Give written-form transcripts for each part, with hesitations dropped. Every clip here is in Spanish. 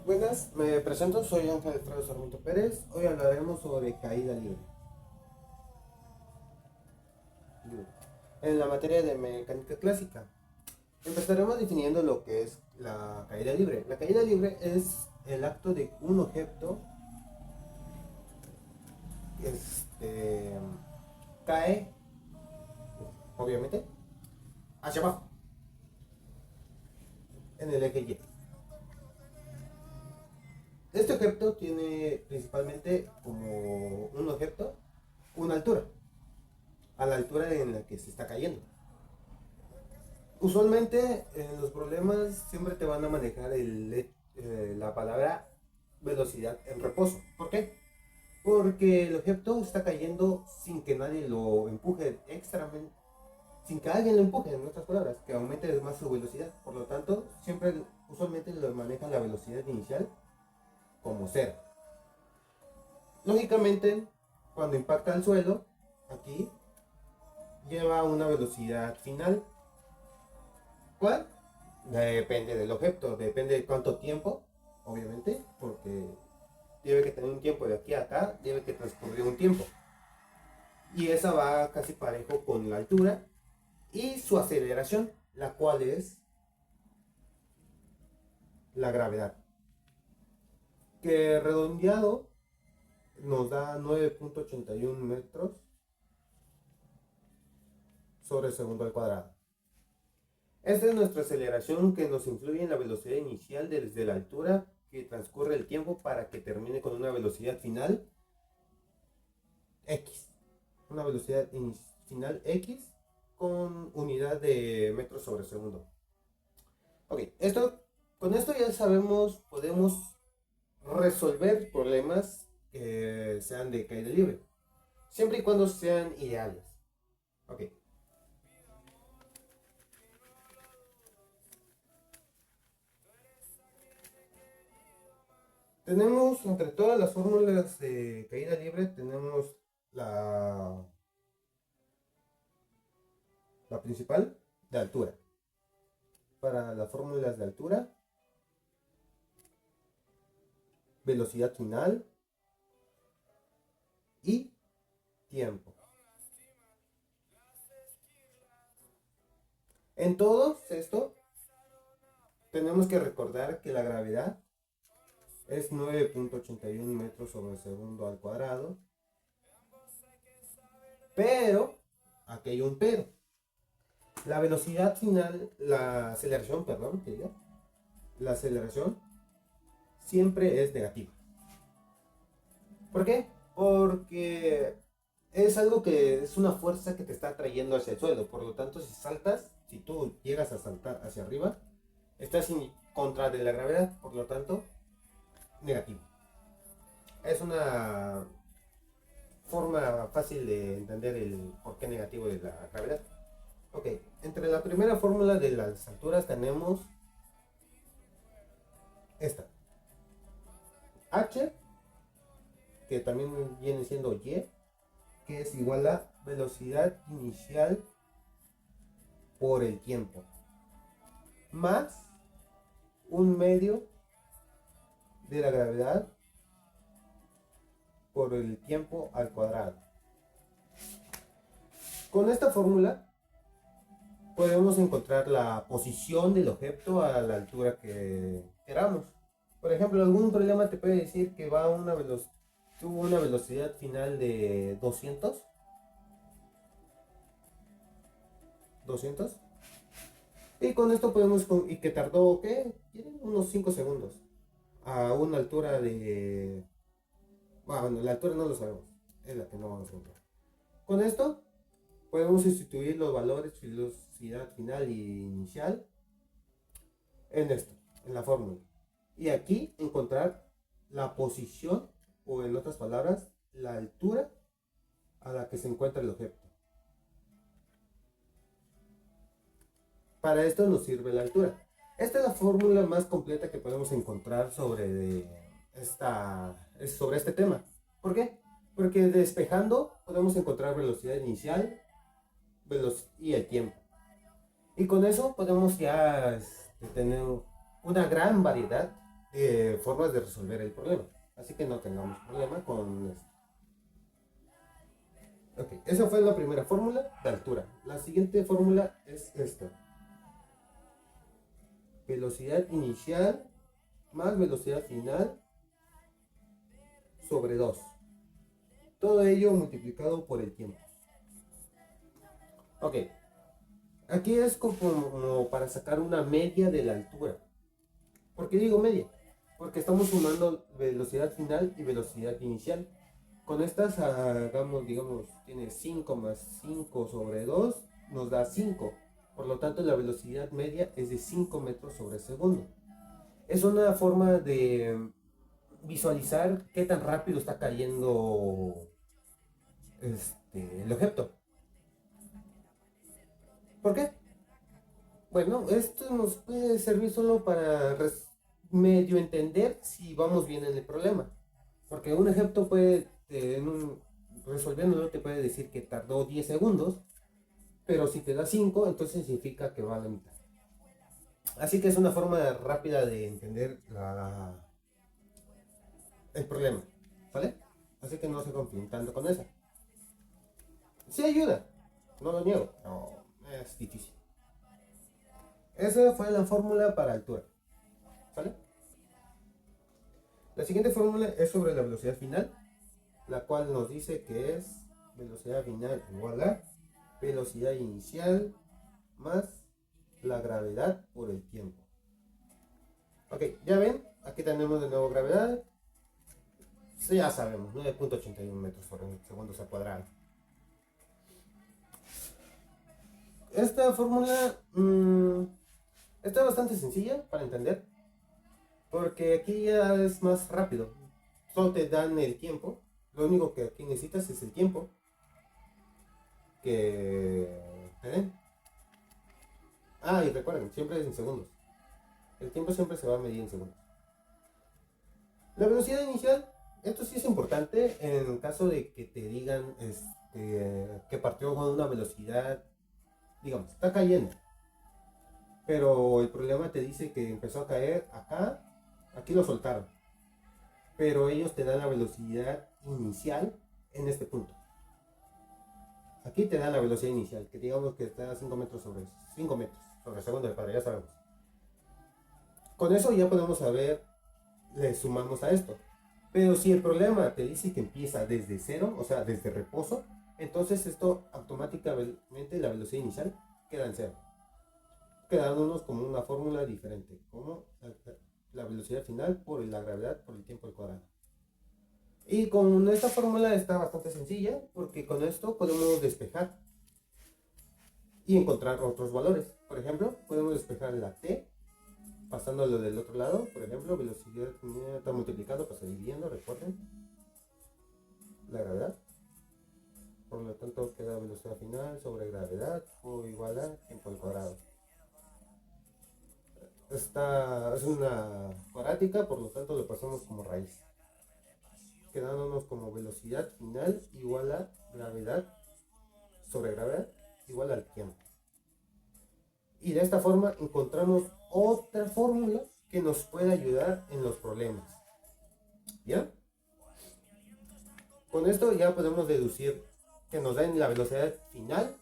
Buenas, me presento, soy Ángel Alfredo Sarmiento Pérez. Hoy hablaremos sobre caída libre. En la materia de mecánica clásica, empezaremos definiendo lo que es la caída libre. La caída libre es el acto de un objeto este, cae, obviamente, hacia abajo, en el eje Y. Este objeto tiene principalmente como un objeto una altura, a la altura en la que se está cayendo. Usualmente en los problemas siempre te van a manejar la palabra velocidad en reposo. ¿Por qué? Porque el objeto está cayendo sin que nadie lo empuje extramente, sin que alguien lo empuje, en otras palabras, que aumente más su velocidad. Por lo tanto, usualmente lo manejan la velocidad inicial como cero. Lógicamente, cuando impacta al suelo, aquí lleva una velocidad final. ¿Cuál? Depende del objeto, depende de cuánto tiempo, obviamente, porque debe que tener un tiempo de aquí a acá, debe que transcurrir un tiempo. Y esa va casi parejo con la altura y su aceleración, la cual es la gravedad. Que redondeado nos da 9.81 metros sobre el segundo al cuadrado. Esta es nuestra aceleración que nos influye en la velocidad inicial desde la altura que transcurre el tiempo para que termine con una velocidad final X. Una velocidad final X con unidad de metros sobre segundo. Ok, con esto ya sabemos, podemos resolver problemas que sean de caída libre, siempre y cuando sean ideales. Ok. Tenemos entre todas las fórmulas de caída libre, tenemos la, la principal de altura. Para las fórmulas de altura, velocidad final y tiempo. En todo esto, tenemos que recordar que la gravedad es 9.81 metros sobre el segundo al cuadrado. Pero, aquí hay un pero. La velocidad final, la aceleración, perdón, la aceleración siempre es negativa. ¿Por qué? Porque es algo que es una fuerza que te está trayendo hacia el suelo. Por lo tanto, si saltas, si tú llegas a saltar hacia arriba, estás en contra de la gravedad. Por lo tanto, negativo. Es una forma fácil de entender el porqué negativo de la gravedad. Ok, entre la primera fórmula de las alturas tenemos esta. H, que también viene siendo Y, que es igual a velocidad inicial por el tiempo, más un medio de la gravedad por el tiempo al cuadrado. Con esta fórmula podemos encontrar la posición del objeto a la altura que queramos. Por ejemplo, algún problema te puede decir que tuvo una velocidad final de 200. Y con esto y que tardó, ¿qué? Unos 5 segundos. A una altura de... Bueno, la altura no lo sabemos. Es la que no vamos a encontrar. Con esto podemos sustituir los valores velocidad final y inicial en esto, en la fórmula. Y aquí encontrar la posición, o en otras palabras, la altura a la que se encuentra el objeto. Para esto nos sirve la altura. Esta es la fórmula más completa que podemos encontrar sobre este tema. ¿Por qué? Porque despejando podemos encontrar velocidad inicial y el tiempo. Y con eso podemos ya tener una gran variedad formas de resolver el problema. Así que no tengamos problema con esto. Ok, esa fue la primera fórmula de altura. La siguiente fórmula es esta. Velocidad inicial más velocidad final sobre 2. Todo ello multiplicado por el tiempo. Ok, aquí es como para sacar una media de la altura. ¿Por qué digo media? Porque estamos sumando velocidad final y velocidad inicial. Con estas hagamos, digamos, tiene 5 más 5 sobre 2, nos da 5. Por lo tanto, la velocidad media es de 5 metros sobre segundo. Es una forma de visualizar qué tan rápido está cayendo el objeto. ¿Por qué? Bueno, esto nos puede servir solo para medio entender si vamos bien en el problema. Porque un ejemplo puede, resolviéndolo, te puede decir que tardó 10 segundos, pero si te da 5, entonces significa que va a la mitad. Así que es una forma rápida de entender el problema, ¿vale? Así que no se confíen tanto con esa. Sí ayuda, no lo niego, no es difícil. Esa fue la fórmula para altura, ¿vale? La siguiente fórmula es sobre la velocidad final, la cual nos dice que es velocidad final igual a velocidad inicial más la gravedad por el tiempo. Ok, ya ven, aquí tenemos de nuevo gravedad. Sí, ya sabemos, 9.81 metros por segundo al cuadrado. Esta fórmula está bastante sencilla para entender, porque aquí ya es más rápido. Solo te dan el tiempo. Lo único que aquí necesitas es el tiempo que te den. Ah, y recuerden, siempre es en segundos. El tiempo siempre se va a medir en segundos. La velocidad inicial, esto sí es importante en caso de que te digan que partió con una velocidad, digamos, está cayendo. Pero el problema te dice que empezó a caer acá, aquí lo soltaron. Pero ellos te dan la velocidad inicial en este punto. Aquí te dan la velocidad inicial, que digamos que está a 5 metros sobre 5 metros sobre segundo de cuadro, ya sabemos. Con eso ya podemos saber, le sumamos a esto. Pero si el problema te dice que empieza desde cero, o sea, desde reposo, entonces esto automáticamente la velocidad inicial queda en cero, quedándonos como una fórmula diferente, como la velocidad final por la gravedad por el tiempo al cuadrado. Y con esta fórmula está bastante sencilla, porque con esto podemos despejar y encontrar otros valores. Por ejemplo, podemos despejar la t, pasándolo del otro lado. Por ejemplo, velocidad está multiplicado, pasa dividiendo, recuerden, la gravedad. Por lo tanto, queda velocidad final sobre gravedad o igual a tiempo al cuadrado. Esta es una cuadrática, por lo tanto lo pasamos como raíz, quedándonos como velocidad final igual a gravedad sobre gravedad igual al tiempo. Y de esta forma encontramos otra fórmula que nos puede ayudar en los problemas. ¿Ya? Con esto ya podemos deducir que nos den la velocidad final.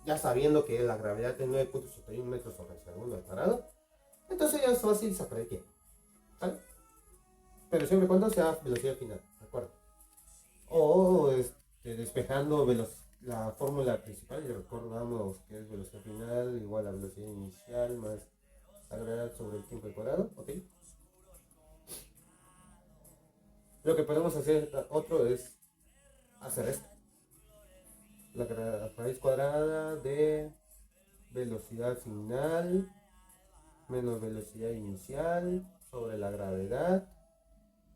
Ya sabiendo que la gravedad es 9.81 metros sobre segundo al cuadrado, entonces ya es fácil sacar el tiempo, ¿vale? Pero siempre y cuando sea velocidad final, ¿de acuerdo? O despejando la fórmula principal, y recordamos que es velocidad final igual a velocidad inicial más la gravedad sobre el tiempo al cuadrado, ¿ok? Lo que podemos hacer otro es hacer esto. La raíz cuadrada de velocidad final menos velocidad inicial sobre la gravedad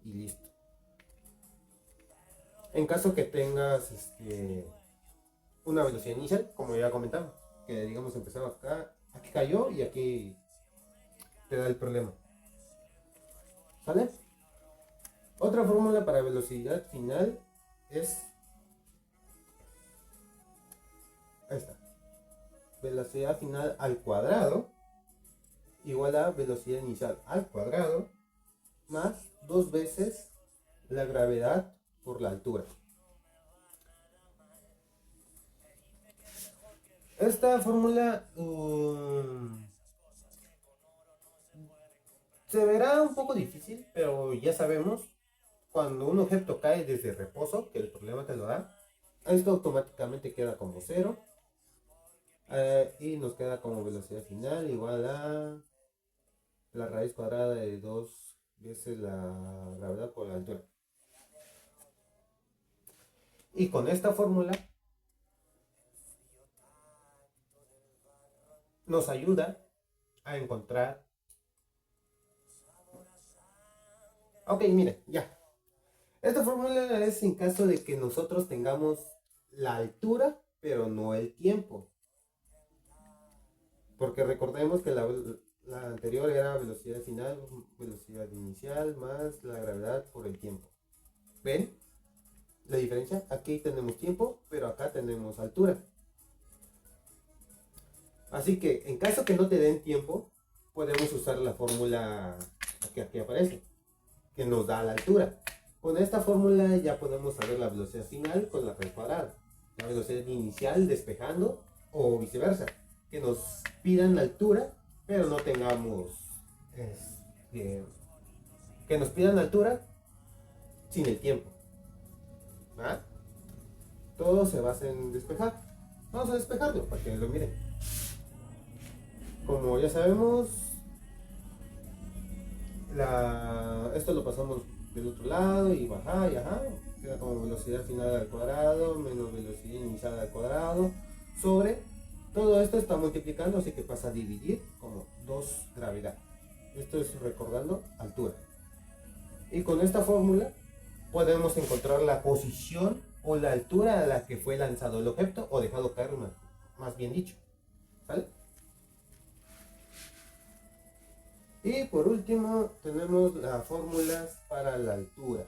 y listo. En caso que tengas una velocidad inicial, como ya comentaba, que digamos empezaba acá, aquí cayó y aquí te da el problema. ¿Sale? Otra fórmula para velocidad final es esta. Velocidad final al cuadrado igual a velocidad inicial al cuadrado más 2 veces la gravedad por la altura. Esta fórmula se verá un poco difícil, pero ya sabemos, cuando un objeto cae desde reposo, que el problema te lo da, esto automáticamente queda como cero, y nos queda como velocidad final igual a la raíz cuadrada de 2 veces la gravedad por la altura. Y con esta fórmula nos ayuda a encontrar... Ok, miren, ya. Esta fórmula es en caso de que nosotros tengamos la altura, pero no el tiempo. Porque recordemos que la anterior era velocidad final, velocidad inicial, más la gravedad por el tiempo. ¿Ven la diferencia? Aquí tenemos tiempo, pero acá tenemos altura. Así que en caso que no te den tiempo, podemos usar la fórmula que aquí aparece, que nos da la altura. Con esta fórmula ya podemos saber la velocidad final con la raíz cuadrada, la velocidad inicial despejando o viceversa, que nos pidan la altura, pero no tengamos que nos pidan la altura sin el tiempo. ¿Va? Todo se basa en despejar. Vamos a despejarlo para que lo miren. Como ya sabemos, esto lo pasamos del otro lado y baja y ajá, queda como velocidad final al cuadrado menos velocidad inicial al cuadrado sobre todo esto está multiplicando, así que pasa a dividir como 2 gravedad. Esto es recordando altura. Y con esta fórmula podemos encontrar la posición o la altura a la que fue lanzado el objeto o dejado caer, más bien dicho. ¿Sale? Y por último tenemos las fórmulas para la altura.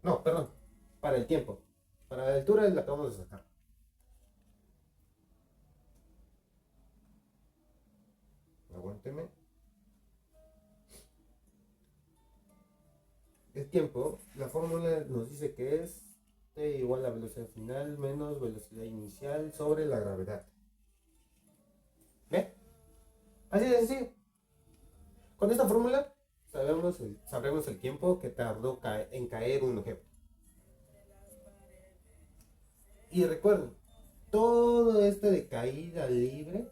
No, perdón, para el tiempo. Para la altura es la que vamos a sacar. Aguánteme. El tiempo, la fórmula nos dice que es T igual a velocidad final menos velocidad inicial sobre la gravedad. ¿Ve? Así de sencillo. Con esta fórmula sabremos el tiempo que tardó en caer un objeto. Y recuerden, todo esto de caída libre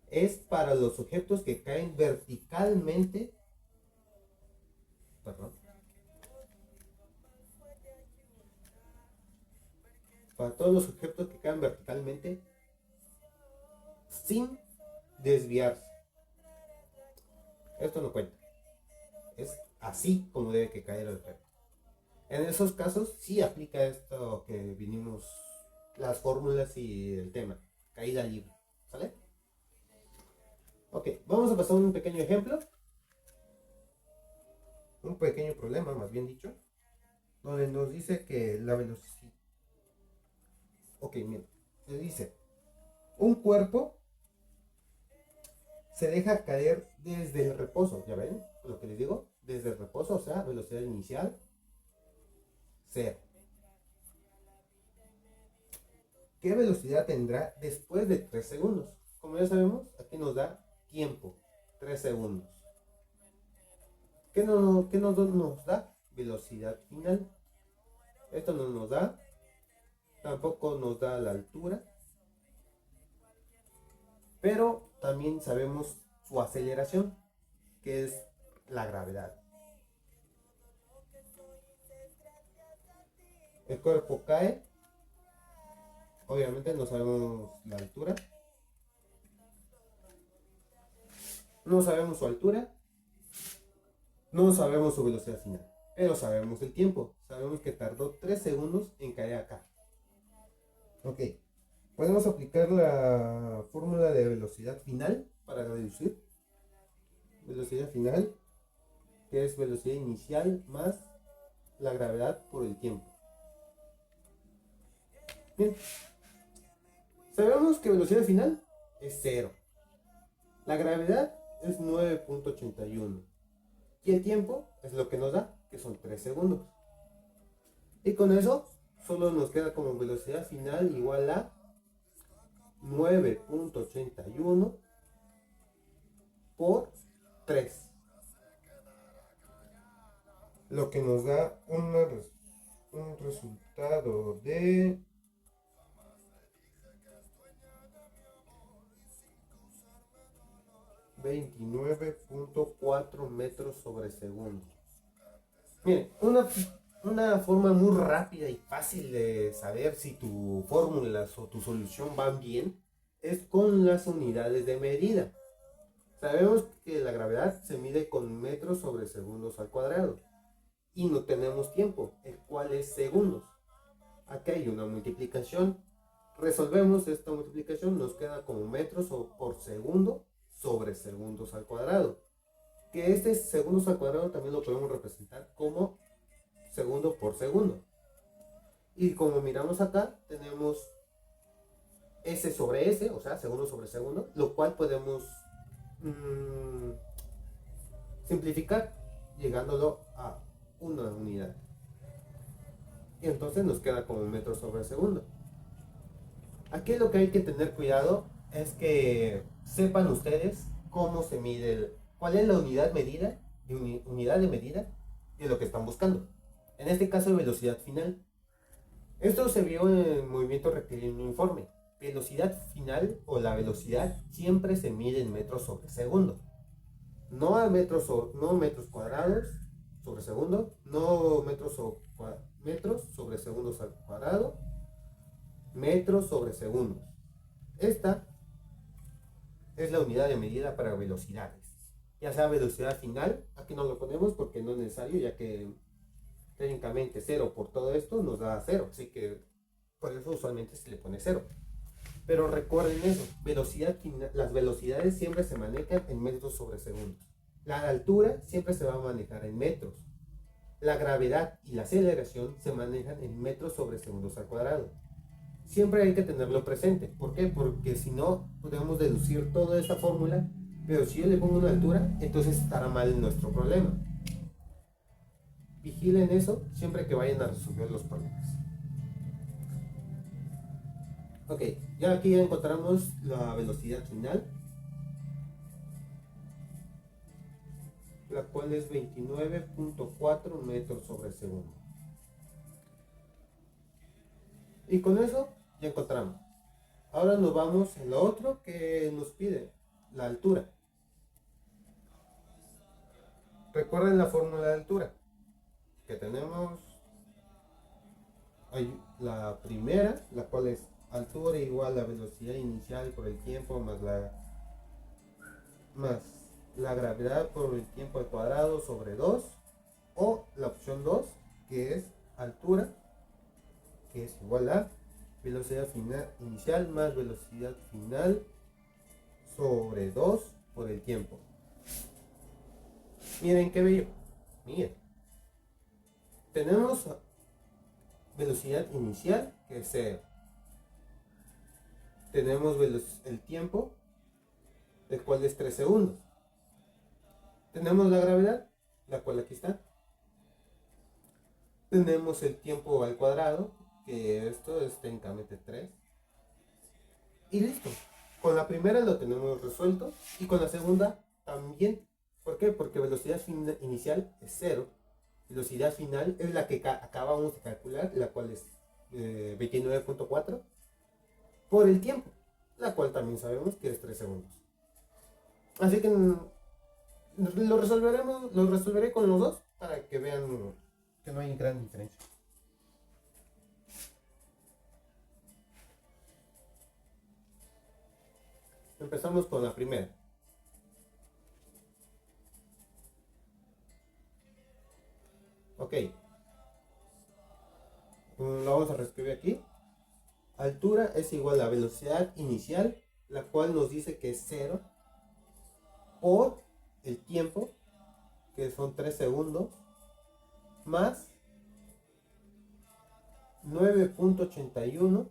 es para los objetos que caen verticalmente. Perdón. Para todos los objetos que caen verticalmente sin desviarse. Esto no cuenta. Es así como debe que caer el objeto. En esos casos sí aplica esto que vinimos, las fórmulas y el tema. Caída libre. ¿Sale? Ok, vamos a pasar un pequeño ejemplo. Un pequeño problema, más bien dicho. Donde nos dice que la velocidad... Ok, mira. Se dice, un cuerpo se deja caer desde el reposo. ¿Ya ven lo que les digo? Desde el reposo, o sea, velocidad inicial, 0. ¿Qué velocidad tendrá después de 3 segundos? Como ya sabemos, aquí nos da tiempo, 3 segundos. ¿Qué nos da? Velocidad final. Esto no nos da, tampoco nos da la altura, pero también sabemos su aceleración, que es la gravedad. El cuerpo cae, obviamente no sabemos la altura, no sabemos su altura, no sabemos su velocidad final, pero sabemos el tiempo. Sabemos que tardó 3 segundos en caer acá. Ok, podemos aplicar la fórmula de velocidad final para deducir. Velocidad final, que es velocidad inicial más la gravedad por el tiempo. Bien, sabemos que velocidad final es 0. La gravedad es 9.81. Y el tiempo es lo que nos da, que son 3 segundos. Y con eso solo nos queda como velocidad final igual a 9.81 por 3. Lo que nos da un resultado de 29.4 metros sobre segundo. Miren, una forma muy rápida y fácil de saber si tu fórmula o tu solución van bien es con las unidades de medida. Sabemos que la gravedad se mide con metros sobre segundos al cuadrado y no tenemos tiempo, el cual es segundos. Aquí hay una multiplicación. Resolvemos esta multiplicación, nos queda como metros por segundo sobre segundos al cuadrado. Que este segundos al cuadrado también lo podemos representar como segundo por segundo. Y como miramos acá, tenemos S sobre S, o sea, segundo sobre segundo, lo cual podemos simplificar llegándolo a una unidad. Y entonces nos queda como metro sobre segundo. Aquí lo que hay que tener cuidado es que sepan ustedes cómo se mide, cuál es la unidad medida, unidad de medida de lo que están buscando. En este caso, velocidad final. Esto se vio en el movimiento rectilíneo informe. Velocidad final o la velocidad siempre se mide en metros sobre segundo. No a metros, no metros cuadrados sobre segundo, no metros sobre segundos al cuadrado, metros sobre segundos. Esta es la unidad de medida para velocidades. Ya sea velocidad final, aquí no lo ponemos porque no es necesario, ya que técnicamente 0 por todo esto nos da 0, así que por eso usualmente se le pone 0. Pero recuerden eso, velocidad final, las velocidades siempre se manejan en metros sobre segundos. La altura siempre se va a manejar en metros. La gravedad y la aceleración se manejan en metros sobre segundos al cuadrado. Siempre hay que tenerlo presente. ¿Por qué? Porque si no, podemos deducir toda esta fórmula, pero si yo le pongo una altura, entonces estará mal nuestro problema. Vigilen eso siempre que vayan a resolver los problemas. Ok, ya aquí ya encontramos la velocidad final, la cual es 29.4 metros sobre segundo. Y con eso ya encontramos. Ahora nos vamos a lo otro que nos pide, la altura. Recuerden la fórmula de altura que tenemos. Hay la primera, la cual es altura igual a velocidad inicial por el tiempo más la gravedad por el tiempo al cuadrado sobre 2, o la opción 2, que es altura, que es igual a velocidad final inicial más velocidad final sobre 2 por el tiempo. Miren qué bello. Miren. Tenemos velocidad inicial, que es 0. Tenemos el tiempo, el cual es 3 segundos. Tenemos la gravedad, la cual aquí está. Tenemos el tiempo al cuadrado, que esto es técnicamente 3. Y listo. Con la primera lo tenemos resuelto y con la segunda también. ¿Por qué? Porque velocidad inicial es 0. Velocidad final es la que acabamos de calcular, la cual es 29.4 por el tiempo, la cual también sabemos que es 3 segundos. Así que lo resolveré con los dos para que vean que no hay gran diferencia. Empezamos con la primera. Ok. Lo vamos a reescribir aquí. Altura es igual a velocidad inicial, la cual nos dice que es 0, por el tiempo, que son 3 segundos, más 9.81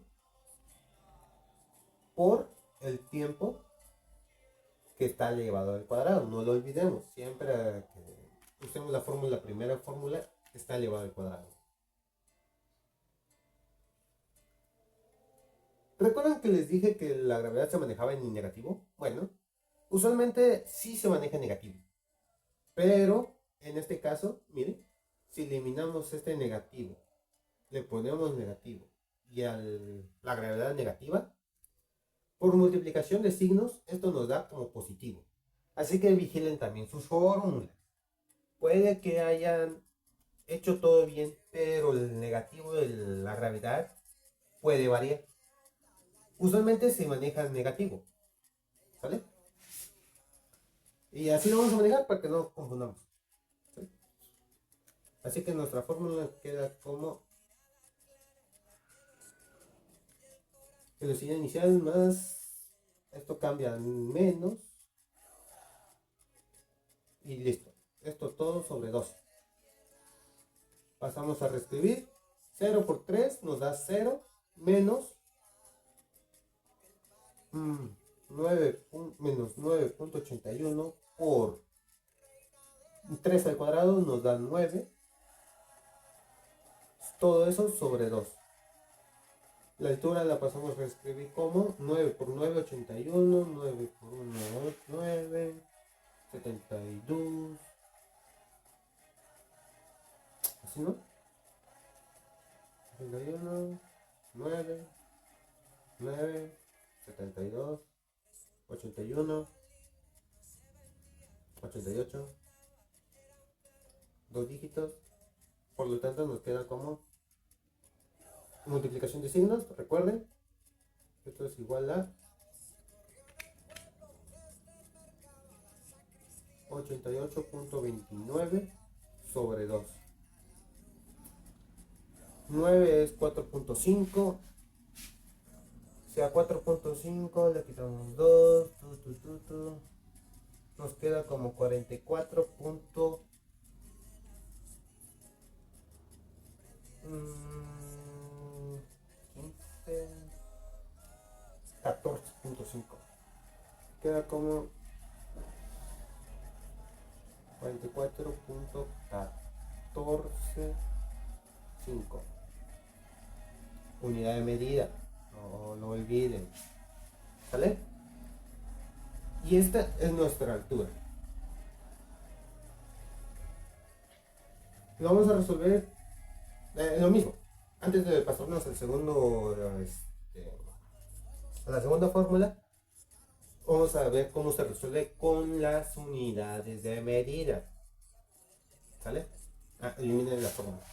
por el tiempo que está elevado al cuadrado. No lo olvidemos. Siempre que usemos la fórmula, la primera fórmula está elevado al cuadrado. ¿Recuerdan que les dije que la gravedad se manejaba en negativo? Bueno, usualmente sí se maneja en negativo. Pero en este caso, miren, si eliminamos este negativo, le ponemos negativo y a la gravedad negativa, por multiplicación de signos, esto nos da como positivo. Así que vigilen también sus fórmulas. Puede que hayan hecho todo bien, pero el negativo de la gravedad puede variar. Usualmente se maneja el negativo, ¿vale? Y así lo vamos a manejar para que no confundamos. ¿Sí? Así que nuestra fórmula queda como velocidad inicial más, esto cambia menos, y listo. Esto todo sobre 2. Pasamos a reescribir. 0 por 3 nos da 0 menos 9, menos 9.81 por 3 al cuadrado nos da 9. Todo eso sobre 2. La altura la pasamos a reescribir como 9 por 9, 81. 9 por 1, 9. 72. ¿Así no? 71, 9, 9, 72, 81, 88. Dos dígitos. Por lo tanto nos queda como multiplicación de signos. Recuerden, esto es igual a 88.29 sobre 2. 9 es 4.5. Si a 4.5 le quitamos 2, nos queda como 44. 14.5. Queda como 44.145 unidad de medida. No lo olviden. ¿Sale? Y esta es nuestra altura. Lo vamos a resolver lo mismo. Antes de pasarnos al segundo, a la segunda fórmula, vamos a ver cómo se resuelve con las unidades de medida. ¿Sale? Eliminen la fórmula.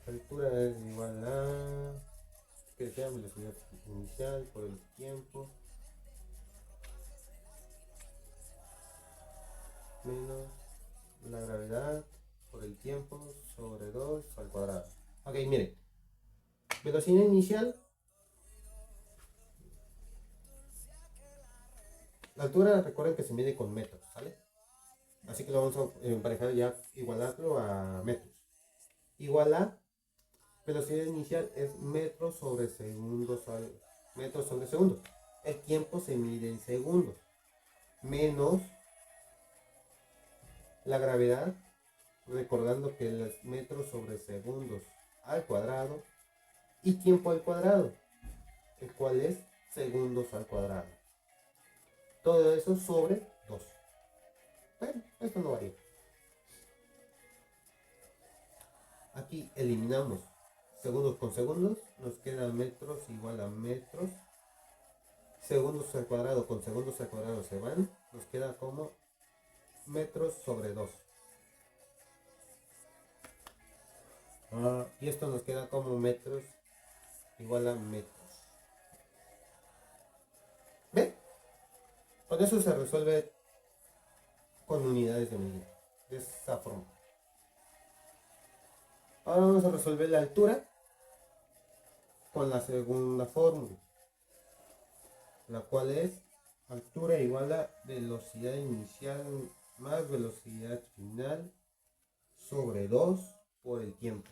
La altura es igual a que sea velocidad inicial por el tiempo menos la gravedad por el tiempo sobre 2 al cuadrado. Ok, miren. Velocidad inicial. La altura, recuerden que se mide con metros, ¿sale? Así que lo vamos a emparejar ya, igualarlo a metros. Igual a velocidad inicial es metros sobre segundos, metros sobre segundos. El tiempo se mide en segundos. Menos la gravedad, recordando que es metros sobre segundos al cuadrado y tiempo al cuadrado, el cual es segundos al cuadrado. Todo eso sobre 2. Bueno, esto no varía. Aquí eliminamos segundos con segundos, nos queda metros igual a metros. Segundos al cuadrado con segundos al cuadrado se van, nos queda como metros sobre 2. Y esto nos queda como metros igual a metros. ¿Ven? Con eso se resuelve con unidades de medida, de esa forma. Ahora vamos a resolver la altura con la segunda fórmula, la cual es altura igual a velocidad inicial más velocidad final sobre 2 por el tiempo.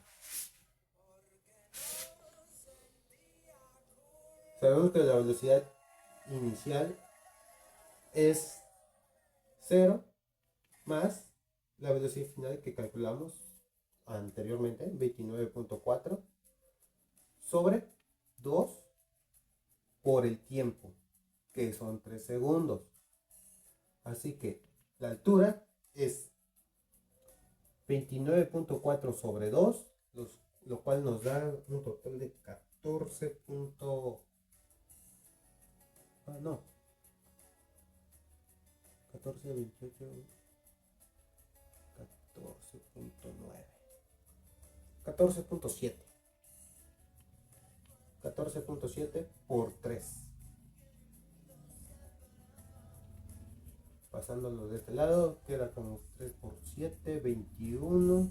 Sabemos que la velocidad inicial es 0 más la velocidad final que calculamos anteriormente, 29.4 sobre 2 por el tiempo, que son 3 segundos. Así que la altura es 29.4 sobre 2, lo cual nos da un total de 14. No, 14, 28, 14.9, 14.7, 14.7 por 3. Pasándolo de este lado, queda como 3 por 7, 21.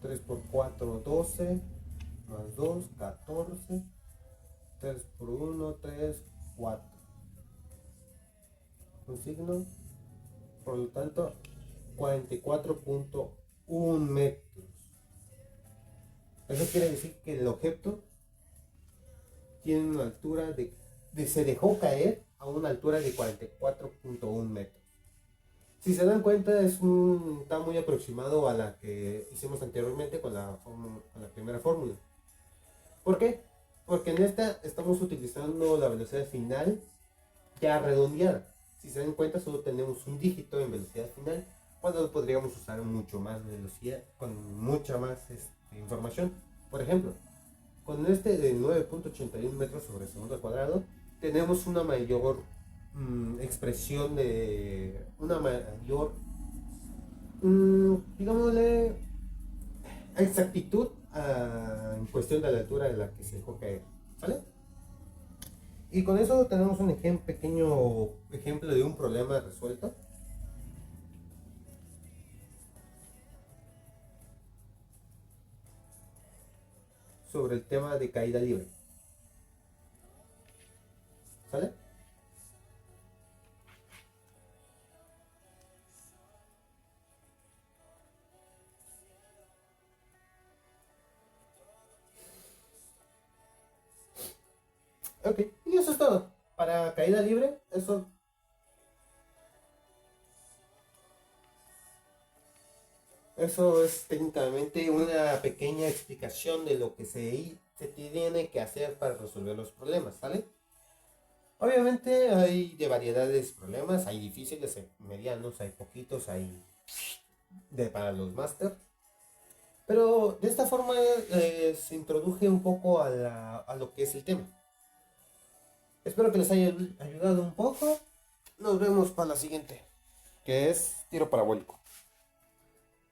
3 por 4, 12. Más 2, 14. 3 por 1, 3, 4. Un signo. Por lo tanto, 44.1 metros. Eso quiere decir que el objeto tiene una altura se dejó caer a una altura de 44.1 metros. Si se dan cuenta, está muy aproximado a la que hicimos anteriormente con la primera fórmula. ¿Por qué? Porque en esta estamos utilizando la velocidad final ya redondeada. Si se dan cuenta, solo tenemos un dígito en velocidad final, cuando podríamos usar mucho más velocidad, con mucha más información. Por ejemplo, con este de 9.81 metros sobre segundo al cuadrado, tenemos una mayor expresión de una mayor, digámosle, exactitud en cuestión de la altura de la que se dejó caer, ¿vale? Y con eso tenemos un pequeño ejemplo de un problema resuelto. Sobre el tema de caída libre. ¿Sale? Ok, y eso es todo. Para caída libre, eso es técnicamente una pequeña explicación de lo que se tiene que hacer para resolver los problemas, ¿sale? Obviamente hay de variedades problemas, hay difíciles, hay medianos, hay poquitos, hay para los máster. Pero de esta forma se introduje un poco a lo que es el tema. Espero que les haya ayudado un poco. Nos vemos para la siguiente, que es tiro parabólico.